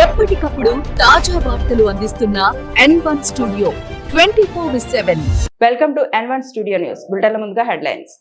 ఎప్పటికప్పుడు తాజా వార్తలు అందిస్తున్న N1 studio 24/7. Welcome to N1 studio news. బులెటిన్ల ముందుగా headlines.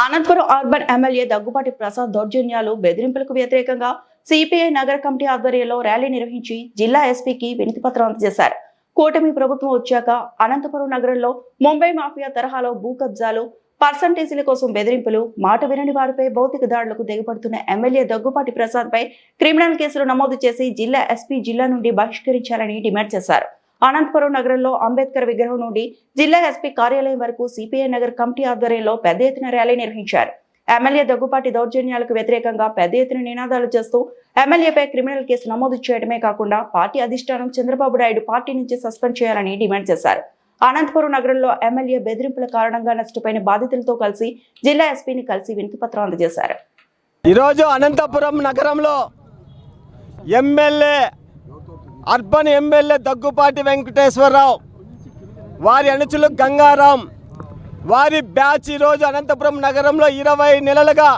Anantapuram urban MLA Daggupati Prasad దౌర్జన్యాలు బెదిరింపులకు వ్యతిరేకంగా సిపిఐ నగర కమిటీ ఆధ్వర్యంలో ర్యాలీ నిర్వహించి జిల్లా ఎస్పీకి వినతి పత్రం అందజేశారు. కూటమి ప్రభుత్వం వచ్చాక అనంతపురం నగరంలో ముంబై మాఫియా తరహాలో భూ కబ్జాలు, పర్సంటేజీల కోసం బెదిరింపులు, మాట వినని వారిపై భౌతిక దాడులకు దిగబడుతున్న ఎమ్మెల్యే దగ్గుపాటి ప్రసాద్ పై క్రిమినల్ కేసులు నమోదు చేసి జిల్లా ఎస్పీ జిల్లా నుండి బహిష్కరించాలని డిమాండ్ చేశారు. అనంతపురం నగరంలో అంబేద్కర్ విగ్రహం నుండి జిల్లా ఎస్పీ కార్యాలయం వరకు సిపిఐ నగర్ కమిటీ ఆధ్వర్యంలో పెద్ద ఎత్తున ర్యాలీ నిర్వహించారు. ఎమ్మెల్యే దగ్గుపాటి దౌర్జన్యాలకు వ్యతిరేకంగా పెద్ద ఎత్తున నినాదాలు చేస్తూ ఎమ్మెల్యేపై క్రిమినల్ కేసు నమోదు చేయడమే కాకుండా పార్టీ అధిష్టానం చంద్రబాబు నాయుడు పార్టీ నుంచి సస్పెండ్ చేయాలని డిమాండ్ చేశారు. అనంతపురం నగరంలో ఎమ్మెల్యే బెదిరింపుల కారణంగా నష్టపోయిన బాధితులతో కలిసి జిల్లా ఎస్పీని కలిసి వినతి పత్రం అందజేశారు. ఈరోజు అనంతపురం నగరంలో అర్బన్ ఎమ్మెల్యే దగ్గుపాటి వెంకటేశ్వరరావు, వారి అనుచులు గంగారాం, వారి బ్యాచ్ ఈరోజు అనంతపురం నగరంలో 20 నెలలుగా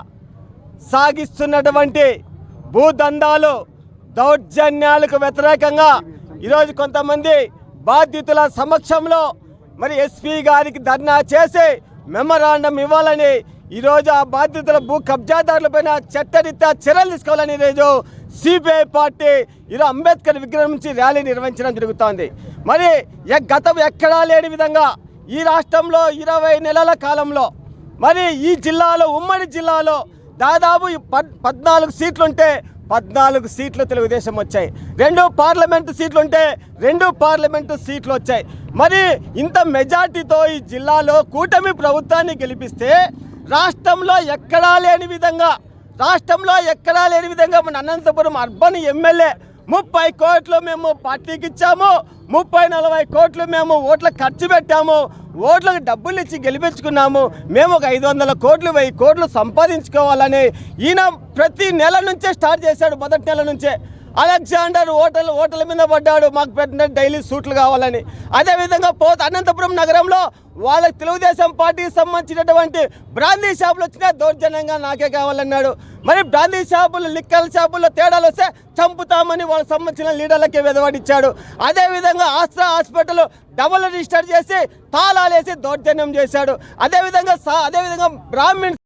సాగిస్తున్నటువంటి భూదందాలు, దౌర్జన్యాలకు వ్యతిరేకంగా ఈరోజు కొంతమంది బాధితుల సమక్షంలో మరి ఎస్పీ గారికి ధర్నా చేసి మెమరాండం ఇవ్వాలని, ఈరోజు ఆ బాధితుల భూ కబ్జాదారులపైన చట్టరీత్యా చర్యలు తీసుకోవాలని ఈరోజు సిపిఐ పార్టీ ఈరోజు అంబేద్కర్ విగ్రహం నుంచి ర్యాలీ నిర్వహించడం జరుగుతోంది. మరి గతం ఎక్కడా లేని విధంగా ఈ రాష్ట్రంలో 20 నెలల కాలంలో మరి ఈ జిల్లాలో, ఉమ్మడి జిల్లాలో దాదాపు 14 సీట్లుంటే 14 సీట్లు తెలుగుదేశం వచ్చాయి. 2 పార్లమెంటు సీట్లుంటే 2 పార్లమెంటు సీట్లు వచ్చాయి. మరి ఇంత మెజార్టీతో ఈ జిల్లాలో కూటమి ప్రభుత్వాన్ని గెలిపిస్తే రాష్ట్రంలో ఎక్కడా లేని విధంగా మన అనంతపురం అర్బన్ ఎమ్మెల్యే 30 కోట్లు మేము పార్టీకి ఇచ్చాము, 30-40 కోట్లు మేము ఓట్లకు ఖర్చు పెట్టాము, ఓట్లకు డబ్బులు ఇచ్చి గెలిపించుకున్నాము, మేము ఒక 500 కోట్లు 1000 కోట్లు సంపాదించుకోవాలని ఈయన ప్రతి నెల నుంచే స్టార్ట్ చేశాడు. మొదటి నెల నుంచే అలెగ్జాండర్ ఓటల మీద పడ్డాడు, మాకు పెట్టిన డైలీ సూట్లు కావాలని. అదేవిధంగా అనంతపురం నగరంలో వాళ్ళకి తెలుగుదేశం పార్టీకి సంబంధించినటువంటి బ్రాందీ షాపులు వచ్చినా దౌర్జన్యంగా నాకే కావాలన్నాడు. మరి బ్రాందీ షాపులు, లిక్కర్ షాపుల్లో తేడాలు వస్తే చంపుతామని వాళ్ళకి సంబంధించిన లీడర్లకే వెదవాడిచ్చాడు. అదేవిధంగా ఆస్ట్రా హాస్పిటల్ డబుల్ రిజిస్టర్ చేసి తాళాలేసి దౌర్జన్యం చేశాడు. అదేవిధంగా బ్రాహ్మణ్